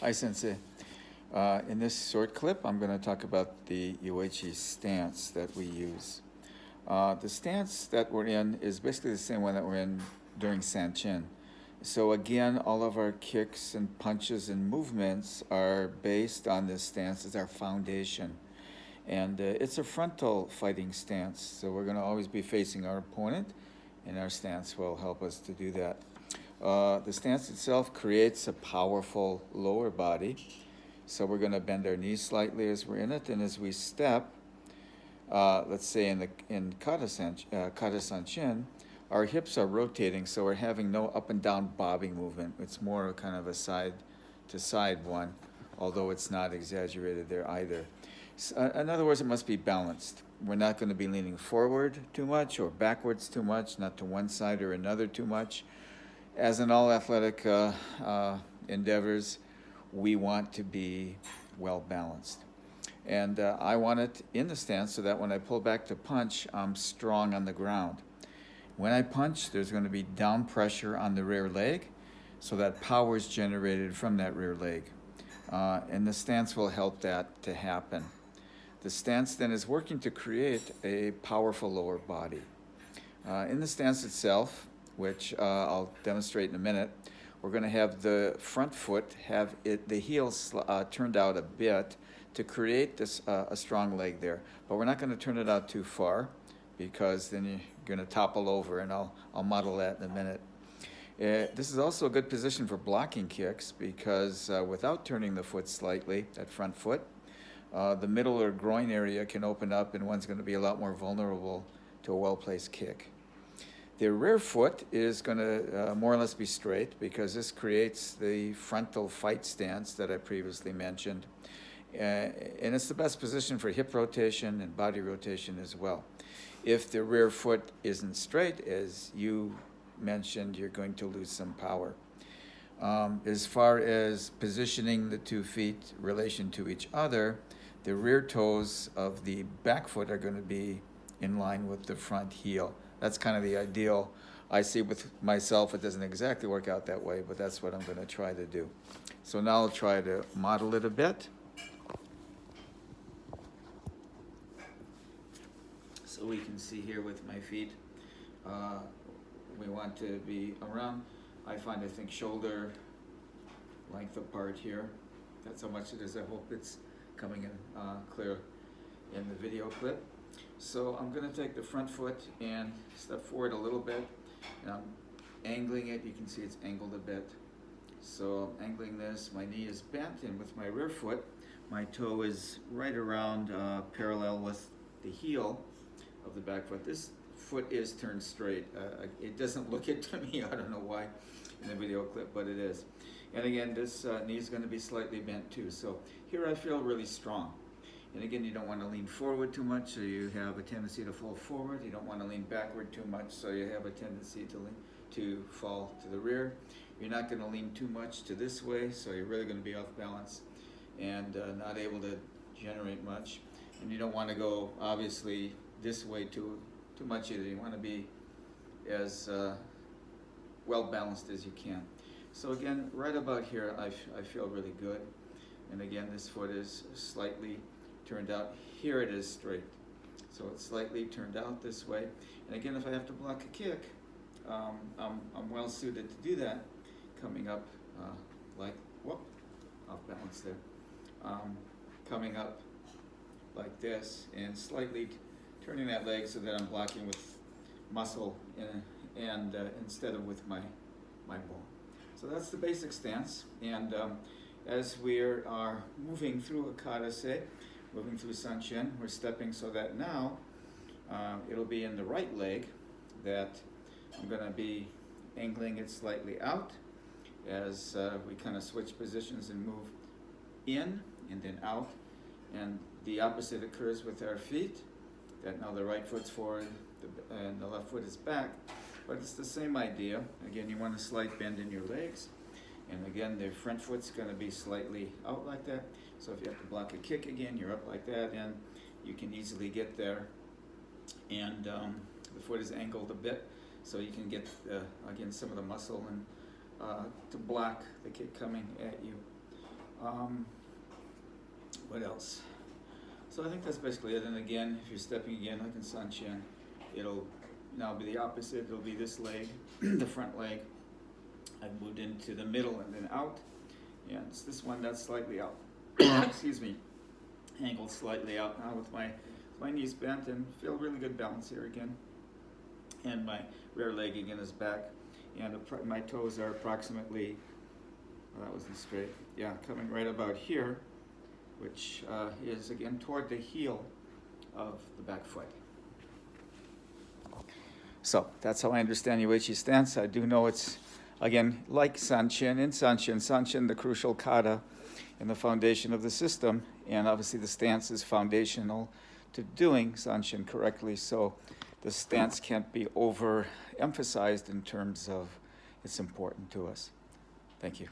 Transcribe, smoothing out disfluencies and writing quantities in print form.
Hi, Sensei. In this short clip, I'm going to talk about the Uechi stance that we use. The stance that we're in is basically the same one that we're in during Sanchin. So again, all of our kicks and punches and movements are based on this stance as our foundation. And it's a frontal fighting stance, so we're going to always be facing our opponent, and our stance will help us to do that. The stance itself creates a powerful lower body. So we're going to bend our knees slightly as we're in it, and as we step, let's say in Kata Sanchin, our hips are rotating, so we're having no up and down bobbing movement. It's more kind of a side to side one, although it's not exaggerated there either. In other words, it must be balanced. We're not going to be leaning forward too much or backwards too much, not to one side or another too much. As in all athletic endeavors, we want to be well balanced. And I want it in the stance so that when I pull back to punch, I'm strong on the ground. When I punch, there's going to be down pressure on the rear leg, so that power is generated from that rear leg. And the stance will help that to happen. The stance then is working to create a powerful lower body. In the stance itself, which I'll demonstrate in a minute, we're going to have the front foot have the heel turned out a bit to create this a strong leg there. But we're not going to turn it out too far, because then you're going to topple over, and I'll model that in a minute. This is also a good position for blocking kicks, because without turning the foot slightly, that front foot, the middle or groin area can open up, and one's going to be a lot more vulnerable to a well-placed kick. The rear foot is going to more or less be straight, because this creates the frontal fight stance that I previously mentioned. And it's the best position for hip rotation and body rotation as well. If the rear foot isn't straight, as you mentioned, you're going to lose some power. As far as positioning the 2 feet in relation to each other, the rear toes of the back foot are going to be in line with the front heel. That's kind of the ideal. I see with myself it doesn't exactly work out that way, but that's what I'm going to try to do. So now I'll try to model it a bit. So we can see here with my feet, we want to be around, I think shoulder length apart here. That's how much it is. I hope it's coming in clear in the video clip. So I'm going to take the front foot and step forward a little bit, and I'm angling it. You can see it's angled a bit. So I'm angling this, my knee is bent, and with my rear foot, my toe is right around parallel with the heel of the back foot. This foot is turned straight. It doesn't look it to me, I don't know why in the video clip, but it is. And again, this knee is going to be slightly bent too. So here I feel really strong. And again, you don't want to lean forward too much, so you have a tendency to fall forward. You don't want to lean backward too much, so you have a tendency to fall to the rear. You're not going to lean too much to this way, so you're really going to be off balance and not able to generate much. And you don't want to go, obviously, this way too much either. You want to be as well balanced as you can. So again, right about here, I feel really good. And again, this foot is slightly turned out. Here it is straight. So it's slightly turned out this way. And again, if I have to block a kick, I'm well suited to do that. Coming up like, whoop, off balance there. Coming up like this and slightly turning that leg so that I'm blocking with muscle and instead of with my bone. So that's the basic stance. And as we are moving through a Karase, moving through Sanchin, we're stepping so that now it'll be in the right leg that I'm going to be angling it slightly out as we kind of switch positions and move in and then out. And the opposite occurs with our feet, that now the right foot's forward and the left foot is back. But it's the same idea. Again, you want a slight bend in your legs. And again, the front foot's going to be slightly out like that. So if you have to block a kick again, you're up like that, and you can easily get there. And the foot is angled a bit, so you can get, again, some of the muscle and to block the kick coming at you. Um, what else? So I think that's basically it. And again, if you're stepping again like in Sanchin, it'll now be the opposite. It'll be this leg, the front leg. I've moved into the middle and then out. Yeah, it's this one that's slightly out. Excuse me. Angled slightly out now with my knees bent, and feel really good balance here again. And my rear leg again is back, and my toes are approximately, well, that wasn't straight, yeah, coming right about here, which is again toward the heel of the back foot. So that's how I understand Uechi stance. I do know it's, again, like Sanchin. In Sanchin, the crucial kata and the foundation of the system, and obviously the stance is foundational to doing Sanchin correctly, so the stance can't be overemphasized in terms of it's important to us. Thank you.